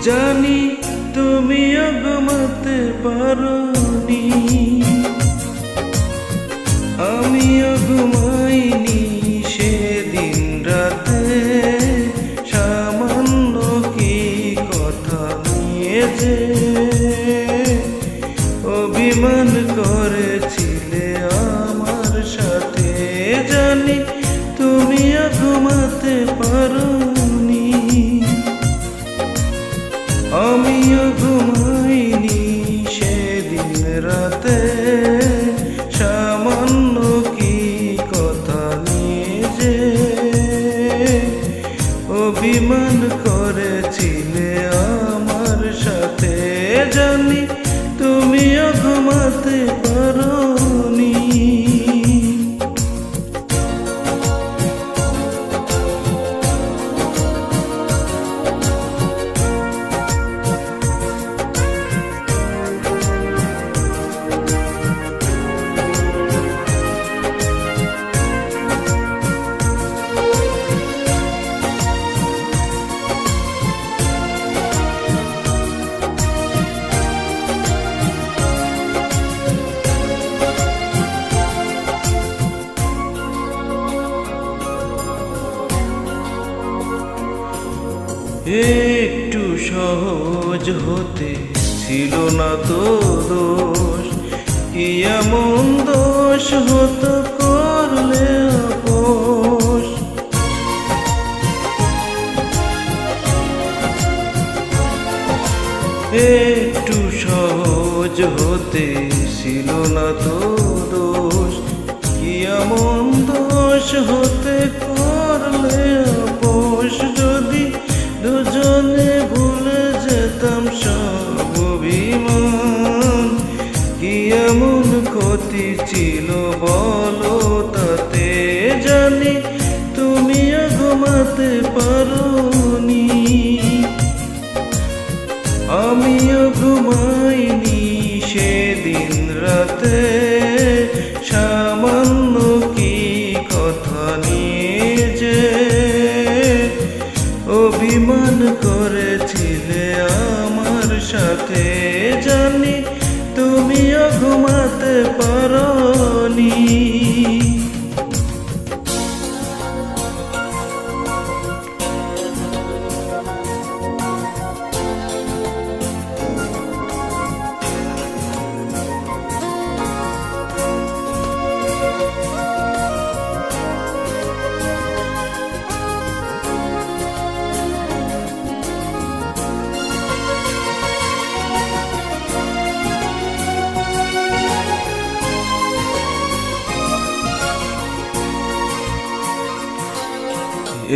জানি তুমিও ঘুমাতে পারোনি, আমিও ঘুমাইনি সেদিন রাতে। সামান্য কি কথা নিয়ে যে অভিমান করেছিলে আমার সাথে। জানি তুমিও ঘুমাতে পারোনি, আমিও ঘুমাইনি সেদিন রাতে। সামান্য কি কথা নিয়ে যে অভিমান করেছিলে আমার সাথে। জানি তুমিও ঘুমাতে পারোনি। একটু সহজ হতে ছিল না তো দোষ, কি এমন দোষ হতো করলে আপোষ। একটু সহজ হতে ছিল না তো দোষ, কি এমন দোষ হতে করলে আপোষ। যদি দুজনে ভুলে যেতাম সব অভিমান, কি এমন ক্ষতি ছিল বলো তাতে। জানি তুমিও ঘুমাতে পারোনি, আমিও ঘুমাইনি সেদিন রাতে। সামান্য কি কথা নিয়ে যে অভিমান করেছিলে আমার সাথে। জানি তুমিও ঘুমাতে পারোনি।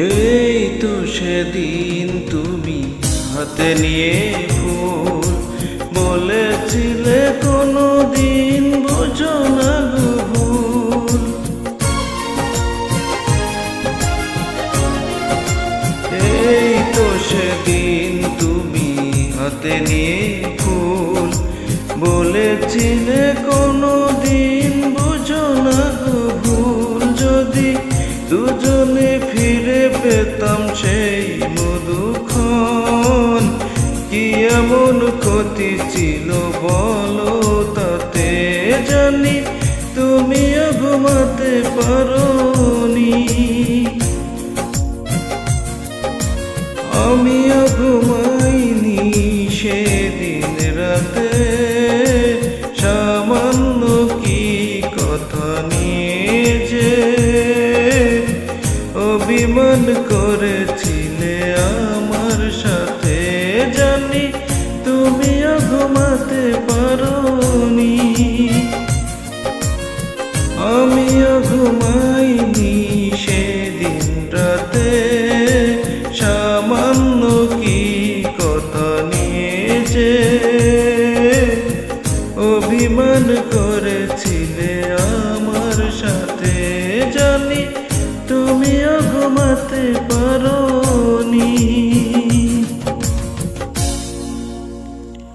এই তো সেদিন তুমি হাতে নিয়ে ফুল, বলেছিলে কোনো দিন বোঝো না গো ভুল। এই তো সেদিন তুমি হাতে নিয়ে ফুল, বলেছিলে কোনো দিন বোঝো না গো ভুল। যদি দুজনে ফিরে পেতাম সেই মধুক্ষণ, কি এমন ক্ষতি ছিল বলো তাতে। জানি তুমিও ঘুমাতে পারোনি, আমিও ঘুমাইনি সেদিন রাতে। সামান্য কি কথা নিয়ে যে অভিমান করেছিলে আমার সাথে। জানি তুমিও ঘুমাতে পারোনি, আমিও ঘুমাইনি সেদিন রাতে। সামান্য কি কথা নিয়ে যে অভিমান করেছিলে আমার সাথে। জানি তুমিও ঘুমাতে পারোনি।